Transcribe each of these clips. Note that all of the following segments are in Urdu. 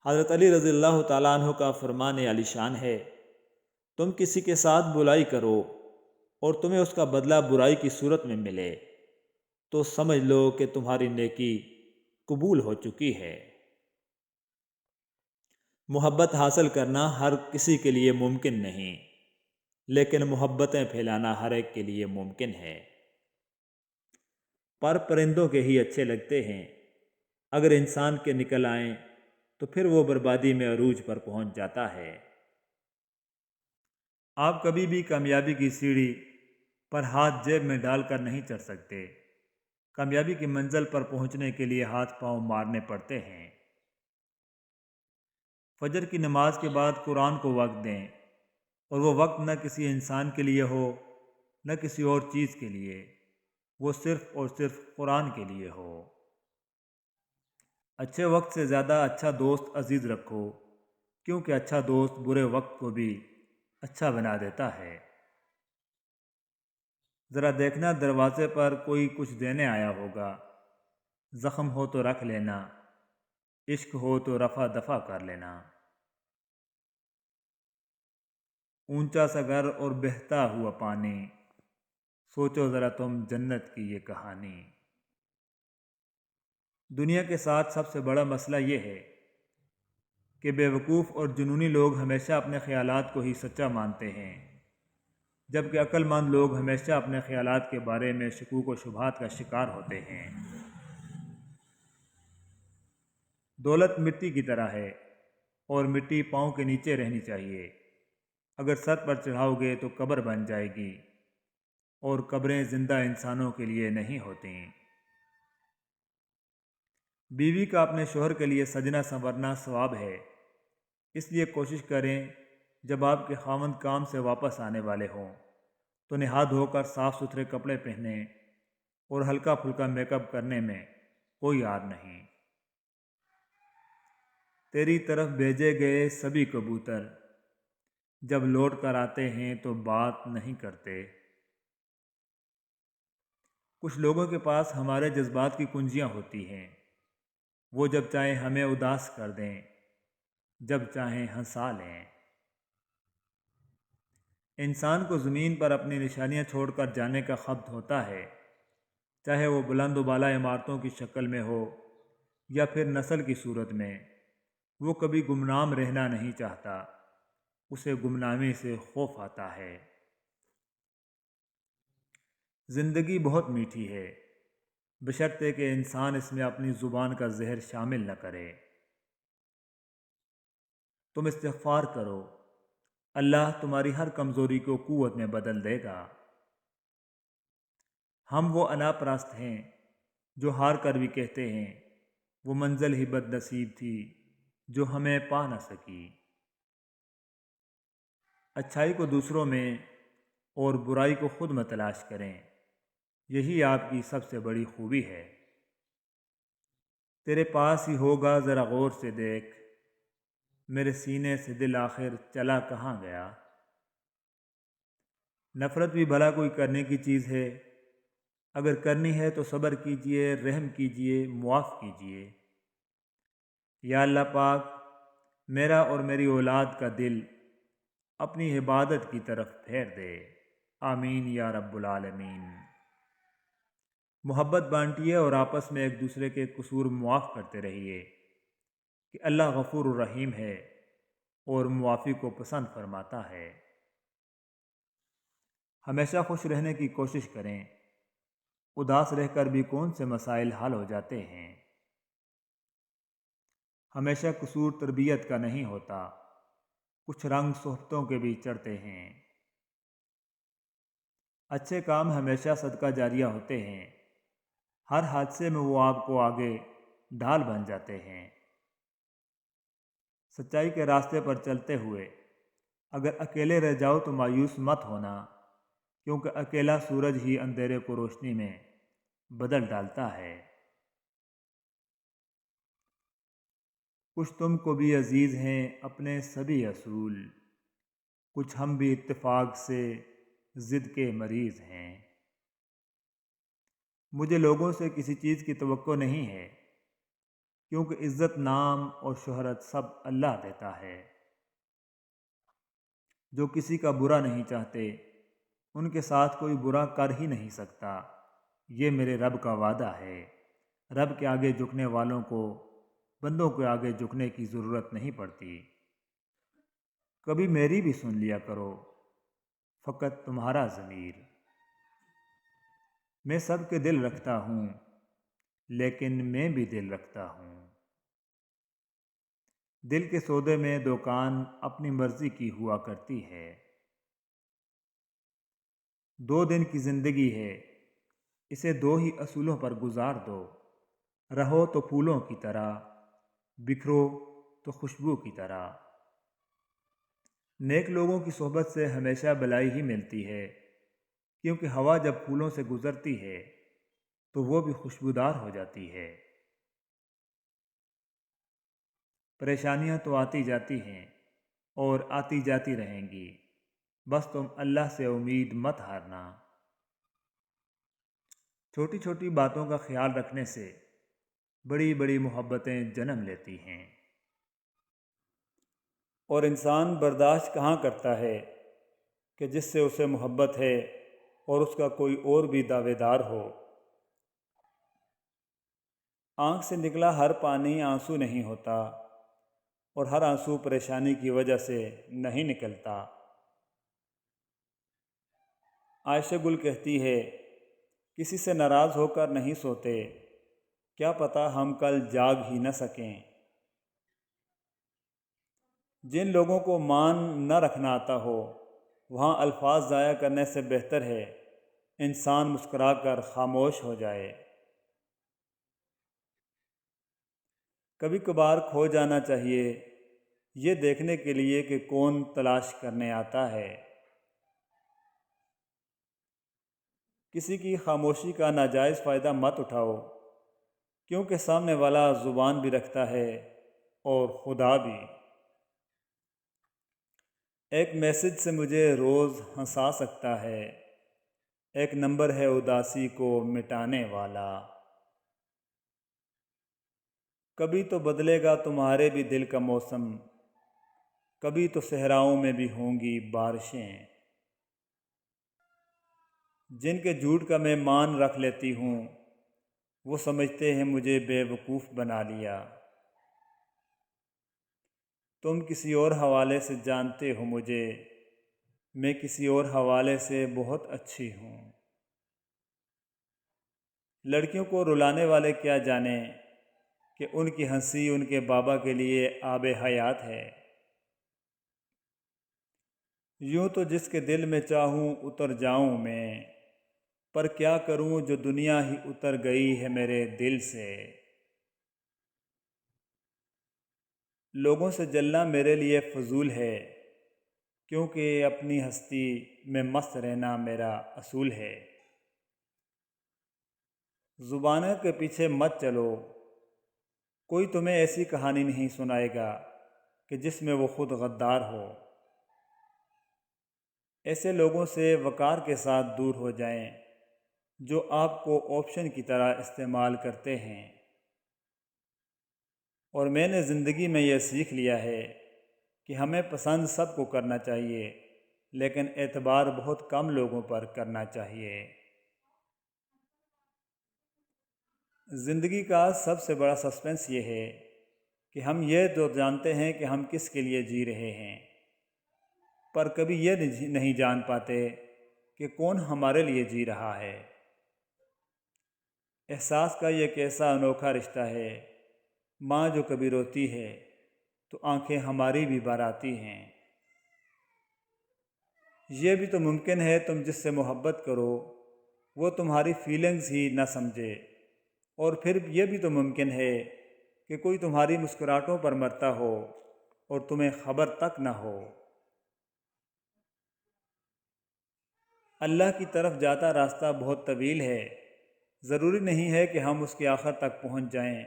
حضرت علی رضی اللہ تعالیٰ عنہ کا فرمان عالی شان ہے، تم کسی کے ساتھ برائی کرو اور تمہیں اس کا بدلہ برائی کی صورت میں ملے تو سمجھ لو کہ تمہاری نیکی قبول ہو چکی ہے۔ محبت حاصل کرنا ہر کسی کے لیے ممکن نہیں، لیکن محبتیں پھیلانا ہر ایک کے لیے ممکن ہے۔ پر پرندوں کے ہی اچھے لگتے ہیں، اگر انسان کے نکل آئیں تو پھر وہ بربادی میں عروج پر پہنچ جاتا ہے۔ آپ کبھی بھی کامیابی کی سیڑھی پر ہاتھ جیب میں ڈال کر نہیں چڑھ سکتے۔ کامیابی کی منزل پر پہنچنے کے لیے ہاتھ پاؤں مارنے پڑتے ہیں۔ فجر کی نماز کے بعد قرآن کو وقت دیں، اور وہ وقت نہ کسی انسان کے لیے ہو نہ کسی اور چیز کے لیے، وہ صرف اور صرف قرآن کے لیے ہو۔ اچھے وقت سے زیادہ اچھا دوست عزیز رکھو، کیونکہ اچھا دوست برے وقت کو بھی اچھا بنا دیتا ہے۔ ذرا دیکھنا دروازے پر کوئی کچھ دینے آیا ہوگا، زخم ہو تو رکھ لینا، عشق ہو تو رفع دفع کر لینا۔ اونچا سا گھر اور بہتا ہوا پانی، سوچو ذرا تم جنت کی یہ کہانی۔ دنیا کے ساتھ سب سے بڑا مسئلہ یہ ہے کہ بیوقوف اور جنونی لوگ ہمیشہ اپنے خیالات کو ہی سچا مانتے ہیں، جبکہ عقل مند لوگ ہمیشہ اپنے خیالات کے بارے میں شکوک و شبہات کا شکار ہوتے ہیں۔ دولت مٹی کی طرح ہے اور مٹی پاؤں کے نیچے رہنی چاہیے۔ اگر سر پر چڑھاؤ گے تو قبر بن جائے گی، اور قبریں زندہ انسانوں کے لیے نہیں ہوتیں۔ بیوی کا اپنے شوہر کے لیے سجنا سنورنا ثواب ہے، اس لیے کوشش کریں جب آپ کے خاوند کام سے واپس آنے والے ہوں تو نہا دھو کر صاف ستھرے کپڑے پہنیں، اور ہلکا پھلکا میک اپ کرنے میں کوئی عار نہیں۔ تیری طرف بھیجے گئے سبھی کبوتر جب لوٹ کر آتے ہیں تو بات نہیں کرتے۔ کچھ لوگوں کے پاس ہمارے جذبات کی کنجیاں ہوتی ہیں، وہ جب چاہیں ہمیں اداس کر دیں، جب چاہیں ہنسا لیں۔ انسان کو زمین پر اپنی نشانیاں چھوڑ کر جانے کا خبط ہوتا ہے، چاہے وہ بلند و بالا عمارتوں کی شکل میں ہو یا پھر نسل کی صورت میں۔ وہ کبھی گمنام رہنا نہیں چاہتا، اسے گمنامی سے خوف آتا ہے۔ زندگی بہت میٹھی ہے، بشرطے کہ انسان اس میں اپنی زبان کا زہر شامل نہ کرے۔ تم استغفار کرو، اللہ تمہاری ہر کمزوری کو قوت میں بدل دے گا۔ ہم وہ انا پرست ہیں جو ہار کر بھی کہتے ہیں وہ منزل ہی بد نصیب تھی جو ہمیں پا نہ سکی۔ اچھائی کو دوسروں میں اور برائی کو خود میں تلاش کریں، یہی آپ کی سب سے بڑی خوبی ہے۔ تیرے پاس ہی ہوگا ذرا غور سے دیکھ، میرے سینے سے دل آخر چلا کہاں گیا۔ نفرت بھی بھلا کوئی کرنے کی چیز ہے، اگر کرنی ہے تو صبر کیجئے، رحم کیجئے، معاف کیجئے۔ یا اللہ پاک، میرا اور میری اولاد کا دل اپنی عبادت کی طرف پھیر دے، آمین یا رب العالمین۔ محبت بانٹیے اور آپس میں ایک دوسرے کے قصور معاف کرتے رہیے کہ اللہ غفور الرحیم ہے اور معافی کو پسند فرماتا ہے۔ ہمیشہ خوش رہنے کی کوشش کریں، اداس رہ کر بھی کون سے مسائل حل ہو جاتے ہیں۔ ہمیشہ قصور تربیت کا نہیں ہوتا، کچھ رنگ صحبتوں کے بھی چڑھتے ہیں۔ اچھے کام ہمیشہ صدقہ جاریہ ہوتے ہیں، ہر حادثے میں وہ آپ کو آگے ڈھال بن جاتے ہیں۔ سچائی کے راستے پر چلتے ہوئے اگر اکیلے رہ جاؤ تو مایوس مت ہونا، کیونکہ اکیلا سورج ہی اندھیرے کو روشنی میں بدل ڈالتا ہے۔ کچھ تم کو بھی عزیز ہیں اپنے سبھی اصول، کچھ ہم بھی اتفاق سے ضد کے مریض ہیں۔ مجھے لوگوں سے کسی چیز کی توقع نہیں ہے، کیونکہ عزت، نام اور شہرت سب اللہ دیتا ہے۔ جو کسی کا برا نہیں چاہتے ان کے ساتھ کوئی برا کر ہی نہیں سکتا۔ یہ میرے رب کا وعدہ ہے۔ رب کے آگے جھکنے والوں کو بندوں کے آگے جھکنے کی ضرورت نہیں پڑتی۔ کبھی میری بھی سن لیا کرو، فقط تمہارا ضمیر۔ میں سب کے دل رکھتا ہوں، لیکن میں بھی دل رکھتا ہوں۔ دل کے سودے میں دکان اپنی مرضی کی ہوا کرتی ہے۔ 2 دن کی زندگی ہے، اسے 2 ہی اصولوں پر گزار دو۔ رہو تو پھولوں کی طرح، بکھرو تو خوشبو کی طرح۔ نیک لوگوں کی صحبت سے ہمیشہ بھلائی ہی ملتی ہے، کیونکہ ہوا جب پھولوں سے گزرتی ہے تو وہ بھی خوشبودار ہو جاتی ہے۔ پریشانیاں تو آتی جاتی ہیں اور آتی جاتی رہیں گی، بس تم اللہ سے امید مت ہارنا۔ چھوٹی چھوٹی باتوں کا خیال رکھنے سے بڑی بڑی محبتیں جنم لیتی ہیں۔ اور انسان برداشت کہاں کرتا ہے کہ جس سے اسے محبت ہے اور اس کا کوئی اور بھی دعوے دار ہو۔ آنکھ سے نکلا ہر پانی آنسو نہیں ہوتا، اور ہر آنسو پریشانی کی وجہ سے نہیں نکلتا۔ عائشہ گل کہتی ہے، کسی سے ناراض ہو کر نہیں سوتے، کیا پتہ ہم کل جاگ ہی نہ سکیں۔ جن لوگوں کو مان نہ رکھنا آتا ہو، وہاں الفاظ ضائع کرنے سے بہتر ہے انسان مسکرا کر خاموش ہو جائے۔ کبھی کبھار کھو جانا چاہیے، یہ دیکھنے کے لیے کہ کون تلاش کرنے آتا ہے۔ کسی کی خاموشی کا ناجائز فائدہ مت اٹھاؤ، کیونکہ سامنے والا زبان بھی رکھتا ہے اور خدا بھی۔ ایک میسج سے مجھے روز ہنسا سکتا ہے، ایک نمبر ہے اداسی کو مٹانے والا۔ کبھی تو بدلے گا تمہارے بھی دل کا موسم، کبھی تو صحراؤں میں بھی ہوں گی بارشیں۔ جن کے جھوٹ کا میں مان رکھ لیتی ہوں، وہ سمجھتے ہیں مجھے بے وقوف بنا لیا۔ تم کسی اور حوالے سے جانتے ہو مجھے، میں کسی اور حوالے سے بہت اچھی ہوں۔ لڑکیوں کو رلانے والے کیا جانیں کہ ان کی ہنسی ان کے بابا کے لیے آب حیات ہے۔ یوں تو جس کے دل میں چاہوں اتر جاؤں میں، پر کیا کروں جو دنیا ہی اتر گئی ہے میرے دل سے۔ لوگوں سے جلنا میرے لیے فضول ہے، کیونکہ اپنی ہستی میں مست رہنا میرا اصول ہے۔ زبانوں کے پیچھے مت چلو، کوئی تمہیں ایسی کہانی نہیں سنائے گا کہ جس میں وہ خود غدار ہو۔ ایسے لوگوں سے وقار کے ساتھ دور ہو جائیں جو آپ کو آپشن کی طرح استعمال کرتے ہیں۔ اور میں نے زندگی میں یہ سیکھ لیا ہے کہ ہمیں پسند سب کو کرنا چاہیے، لیکن اعتبار بہت کم لوگوں پر کرنا چاہیے۔ زندگی کا سب سے بڑا سسپنس یہ ہے کہ ہم یہ تو جانتے ہیں کہ ہم کس کے لیے جی رہے ہیں، پر کبھی یہ نہیں جان پاتے کہ کون ہمارے لیے جی رہا ہے۔ احساس کا یہ کیسا انوکھا رشتہ ہے، ماں جو کبھی روتی ہے تو آنکھیں ہماری بھی بھر آتی ہیں۔ یہ بھی تو ممکن ہے تم جس سے محبت کرو وہ تمہاری فیلنگز ہی نہ سمجھے، اور پھر یہ بھی تو ممکن ہے کہ کوئی تمہاری مسکراہٹوں پر مرتا ہو اور تمہیں خبر تک نہ ہو۔ اللہ کی طرف جاتا راستہ بہت طویل ہے، ضروری نہیں ہے کہ ہم اس کے آخر تک پہنچ جائیں،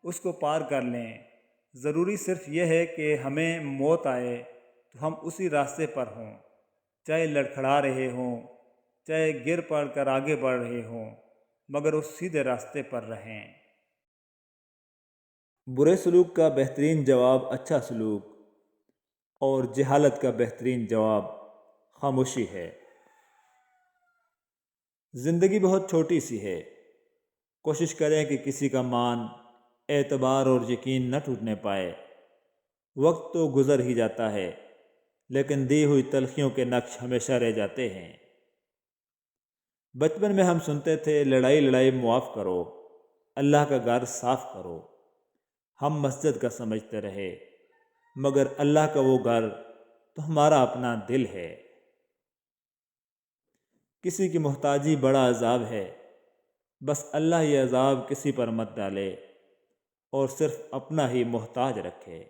اس کو پار کر لیں۔ ضروری صرف یہ ہے کہ ہمیں موت آئے تو ہم اسی راستے پر ہوں، چاہے لڑکھڑا رہے ہوں، چاہے گر پڑ کر آگے بڑھ رہے ہوں، مگر اس سیدھے راستے پر رہیں۔ برے سلوک کا بہترین جواب اچھا سلوک اور جہالت کا بہترین جواب خاموشی ہے۔ زندگی بہت چھوٹی سی ہے، کوشش کریں کہ کسی کا مان، اعتبار اور یقین نہ ٹوٹنے پائے۔ وقت تو گزر ہی جاتا ہے، لیکن دی ہوئی تلخیوں کے نقش ہمیشہ رہ جاتے ہیں۔ بچپن میں ہم سنتے تھے لڑائی لڑائی معاف کرو، اللہ کا گھر صاف کرو۔ ہم مسجد کا سمجھتے رہے، مگر اللہ کا وہ گھر تو ہمارا اپنا دل ہے۔ کسی کی محتاجی بڑا عذاب ہے، بس اللہ یہ عذاب کسی پر مت ڈالے اور صرف اپنا ہی محتاج رکھے۔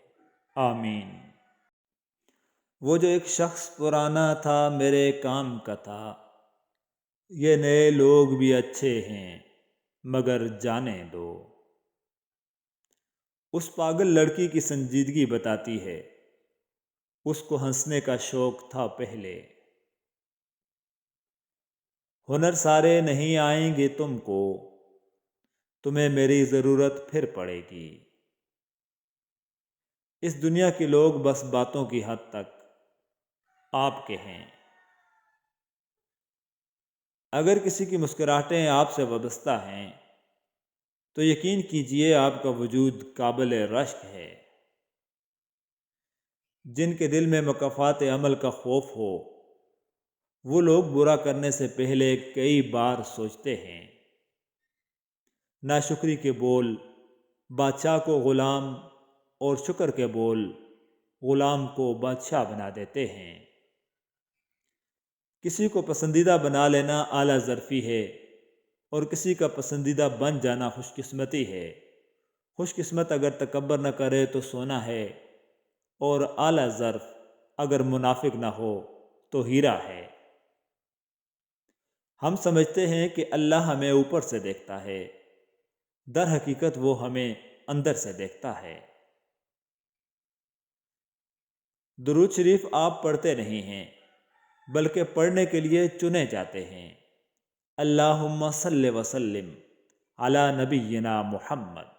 آمین۔ وہ جو ایک شخص پرانا تھا میرے کام کا تھا، یہ نئے لوگ بھی اچھے ہیں مگر جانے دو۔ اس پاگل لڑکی کی سنجیدگی بتاتی ہے، اس کو ہنسنے کا شوق تھا پہلے۔ ہنر سارے نہیں آئیں گے تم کو، تمہیں میری ضرورت پھر پڑے گی۔ اس دنیا کے لوگ بس باتوں کی حد تک آپ کے ہیں۔ اگر کسی کی مسکراہٹیں آپ سے وابستہ ہیں تو یقین کیجئے آپ کا وجود قابل رشک ہے۔ جن کے دل میں مکافات عمل کا خوف ہو، وہ لوگ برا کرنے سے پہلے کئی بار سوچتے ہیں۔ ناشکری کے بول بادشاہ کو غلام اور شکر کے بول غلام کو بادشاہ بنا دیتے ہیں۔ کسی کو پسندیدہ بنا لینا اعلیٰ ظرفی ہے اور کسی کا پسندیدہ بن جانا خوش قسمتی ہے۔ خوش قسمت اگر تکبر نہ کرے تو سونا ہے، اور اعلیٰ ظرف اگر منافق نہ ہو تو ہیرا ہے۔ ہم سمجھتے ہیں کہ اللہ ہمیں اوپر سے دیکھتا ہے، در حقیقت وہ ہمیں اندر سے دیکھتا ہے۔ درود شریف آپ پڑھتے نہیں ہیں، بلکہ پڑھنے کے لیے چنے جاتے ہیں۔ اللہم صلی وسلم علی نبینا محمد۔